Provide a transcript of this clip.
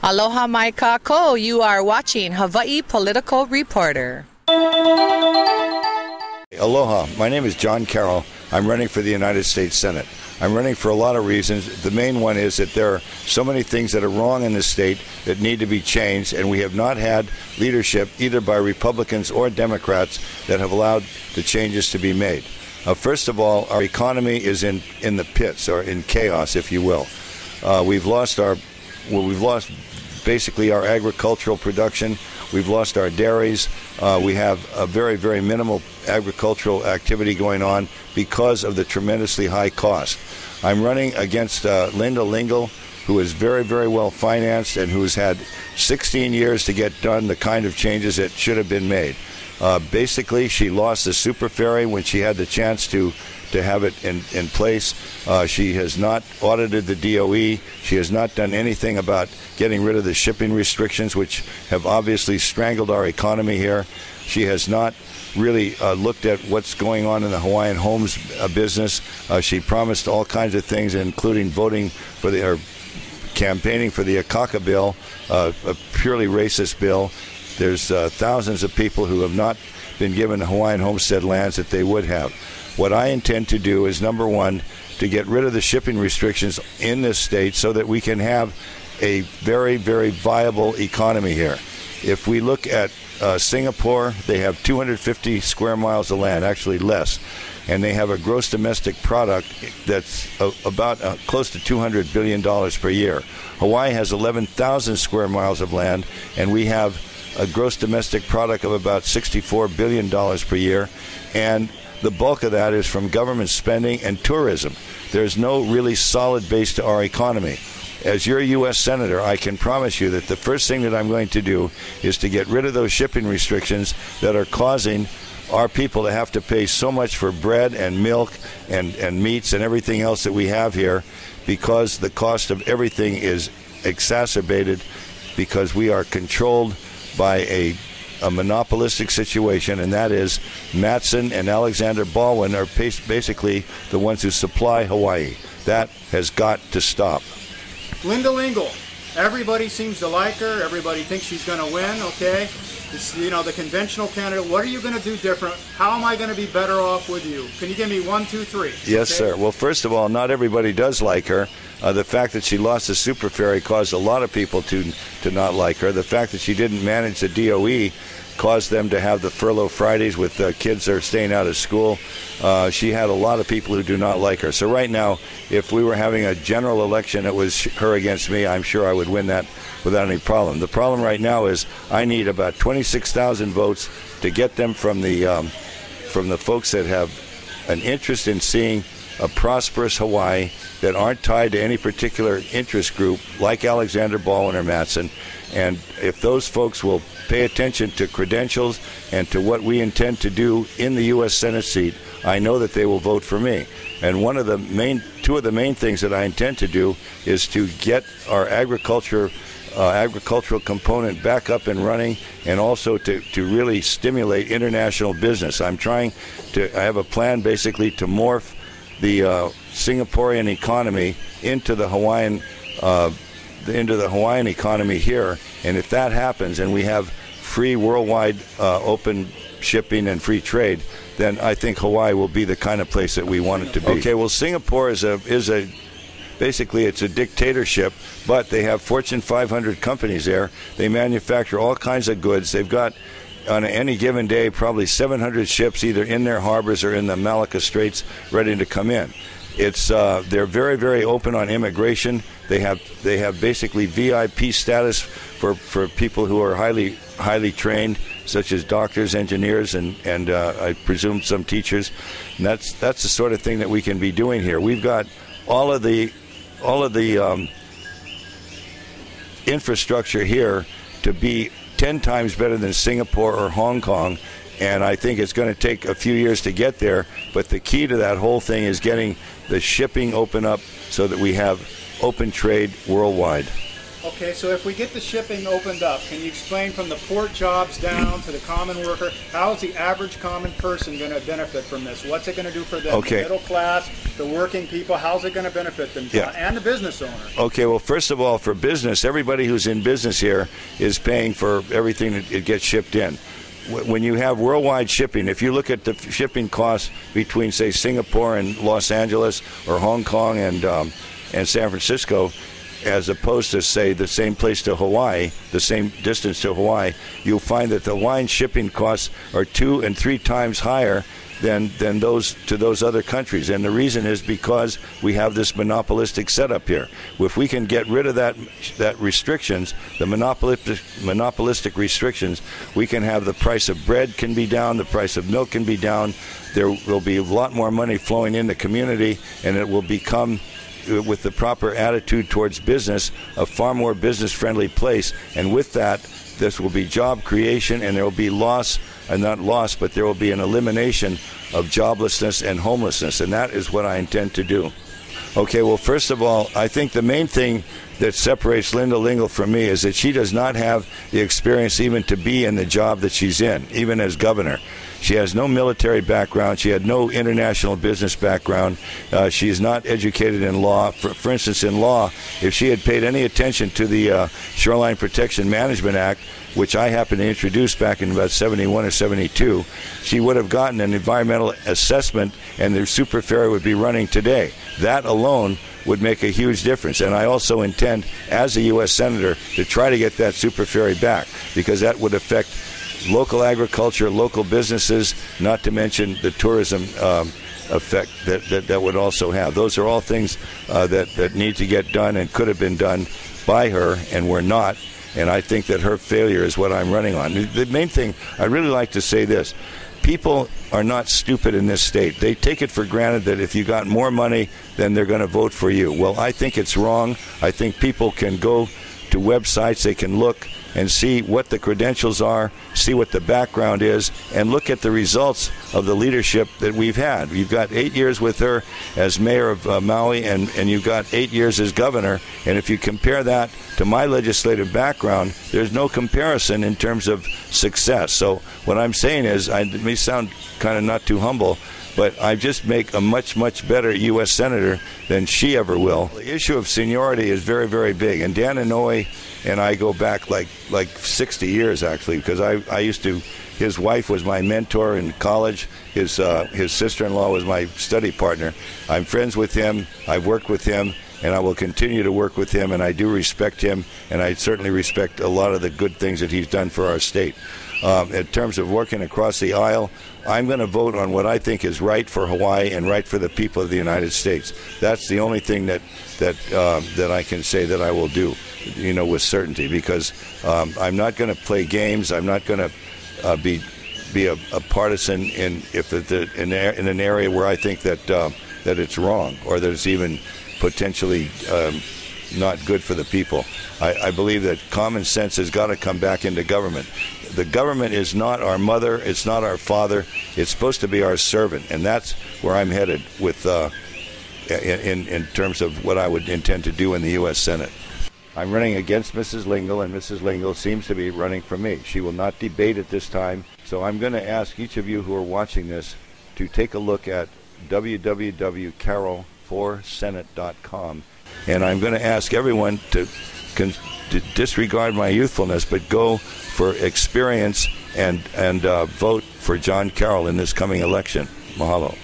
Aloha mai kako, you are watching Hawaii Political Reporter. Aloha, my name is John Carroll. I'm running for the United States Senate. I'm running for a lot of reasons. The main one is that there are so many things that are wrong in this state that need to be changed, and we have not had leadership either by Republicans or Democrats that have allowed the changes to be made. First of all, our economy is in the pits, or in chaos, if you will. We've lost basically our agricultural production. We've lost our dairies. We have a very, very minimal agricultural activity going on because of the tremendously high cost. I'm running against Linda Lingle, who is very, very well financed and who has had 16 years to get done the kind of changes that should have been made. Basically, she lost the super ferry when she had the chance to have it in place. She has not audited the DOE. She has not done anything about getting rid of the shipping restrictions, which have obviously strangled our economy here. She has not really looked at what's going on in the Hawaiian homes business. She promised all kinds of things, including voting for campaigning for the Akaka bill, a purely racist bill. There's thousands of people who have not been given Hawaiian homestead lands that they would have. What I intend to do is, number one, to get rid of the shipping restrictions in this state so that we can have a very, very viable economy here. If we look at Singapore, they have 250 square miles of land, actually less, and they have a gross domestic product that's about close to $200 billion per year. Hawaii has 11,000 square miles of land, and we have a gross domestic product of about $64 billion per year, and the bulk of that is from government spending and tourism. There's no really solid base to our economy. As your U.S. Senator, I can promise you that the first thing that I'm going to do is to get rid of those shipping restrictions that are causing our people to have to pay so much for bread and milk and meats and everything else that we have here, because the cost of everything is exacerbated because we are controlled by a monopolistic situation, and that is Matson and Alexander Baldwin are basically the ones who supply Hawaii. That has got to stop. Linda Lingle, everybody seems to like her. Everybody thinks she's going to win, okay? It's, you know, the conventional candidate. What are you going to do different? How am I going to be better off with you? Can you give me 1, 2, 3? Yes, okay? sir. Well, first of all, not everybody does like her. The fact that she lost the super ferry caused a lot of people to not like her. The fact that she didn't manage the DOE caused them to have the furlough Fridays with kids that are staying out of school. She had a lot of people who do not like her. So right now, if we were having a general election, it was her against me, I'm sure I would win that without any problem. The problem right now is I need about 26,000 votes to get them from the folks that have an interest in seeing a prosperous Hawaii, that aren't tied to any particular interest group like Alexander Baldwin or Matson. And if those folks will pay attention to credentials and to what we intend to do in the U.S. Senate seat, I know that they will vote for me. And two of the main things that I intend to do is to get our agricultural component back up and running, and also to really stimulate international business. I have a plan basically to morph the Singaporean economy into the Hawaiian economy here, and if that happens and we have free worldwide open shipping and free trade, then I think Hawaii will be the kind of place that we want it to be. Okay, well, Singapore is basically it's a dictatorship, but they have Fortune 500 companies there. They manufacture all kinds of goods. They've got on any given day probably 700 ships either in their harbors or in the Malacca Straits ready to come in. They're very, very open on immigration. They have basically VIP status for people who are highly trained, such as doctors, engineers, and I presume some teachers. And that's the sort of thing that we can be doing here. We've got all of the infrastructure here to be 10 times better than Singapore or Hong Kong, and I think it's going to take a few years to get there, but the key to that whole thing is getting the shipping open up so that we have open trade worldwide. Okay, so if we get the shipping opened up, can you explain from the port jobs down to the common worker, how is the average common person going to benefit from this? What's it going to do for them? Okay. The middle class, the working people, how's it going to benefit them, John? Yeah. And the business owner? Okay, well, first of all, for business, everybody who's in business here is paying for everything that it gets shipped in. When you have worldwide shipping, if you look at the shipping costs between, say, Singapore and Los Angeles or Hong Kong and San Francisco, as opposed to, say, the same place to Hawaii, the same distance to Hawaii, you'll find that the line shipping costs are 2 and 3 times higher than those to those other countries. And the reason is because we have this monopolistic setup here. If we can get rid of that restrictions, the monopolistic restrictions, we can have the price of bread can be down, the price of milk can be down. There will be a lot more money flowing in the community, and it will become, with the proper attitude towards business, a far more business-friendly place. And with that, this will be job creation, and there will be not loss, but there will be an elimination of joblessness and homelessness, and that is what I intend to do. Okay, well, first of all, I think the main thing that separates Linda Lingle from me is that she does not have the experience even to be in the job that she's in, even as governor. She has no military background. She had no international business background. She is not educated in law. For instance, in law, if she had paid any attention to the Shoreline Protection Management Act, which I happened to introduce back in about 71 or 72, she would have gotten an environmental assessment, and the super ferry would be running today. That alone would make a huge difference. And I also intend, as a U.S. Senator, to try to get that super ferry back, because that would affect local agriculture, local businesses, not to mention the tourism effect that would also have. Those are all things that need to get done and could have been done by her and were not. And I think that her failure is what I'm running on. The main thing, I'd really like to say this. People are not stupid in this state. They take it for granted that if you got more money, then they're going to vote for you. Well, I think it's wrong. I think people can go to websites, they can look and see what the credentials are, see what the background is, and look at the results of the leadership that we've had. You've got 8 years with her as mayor of Maui, and you've got 8 years as governor. And if you compare that to my legislative background, there's no comparison in terms of success. So what I'm saying is, it may sound kind of not too humble, but I just make a much, much better U.S. Senator than she ever will. The issue of seniority is very, very big. And Dan Inouye and I go back like 60 years, actually, because I used to, his wife was my mentor in college. His sister-in-law was my study partner. I'm friends with him. I've worked with him, and I will continue to work with him, and I do respect him, and I certainly respect a lot of the good things that he's done for our state. In terms of working across the aisle, I'm going to vote on what I think is right for Hawaii and right for the people of the United States. That's the only thing that I can say that I will do, with certainty, because I'm not going to play games. I'm not going to be a partisan in an area where I think that it's wrong, or that it's even potentially not good for the people. I believe that common sense has got to come back into government. The government is not our mother, it's not our father, it's supposed to be our servant, and that's where I'm headed with in terms of what I would intend to do in the U.S. Senate. I'm running against Mrs. Lingle, and Mrs. Lingle seems to be running for me. She will not debate at this time, so I'm going to ask each of you who are watching this to take a look at www.carroll4senate.com, and I'm going to ask everyone to disregard my youthfulness, but go for experience and vote for John Carroll in this coming election. Mahalo.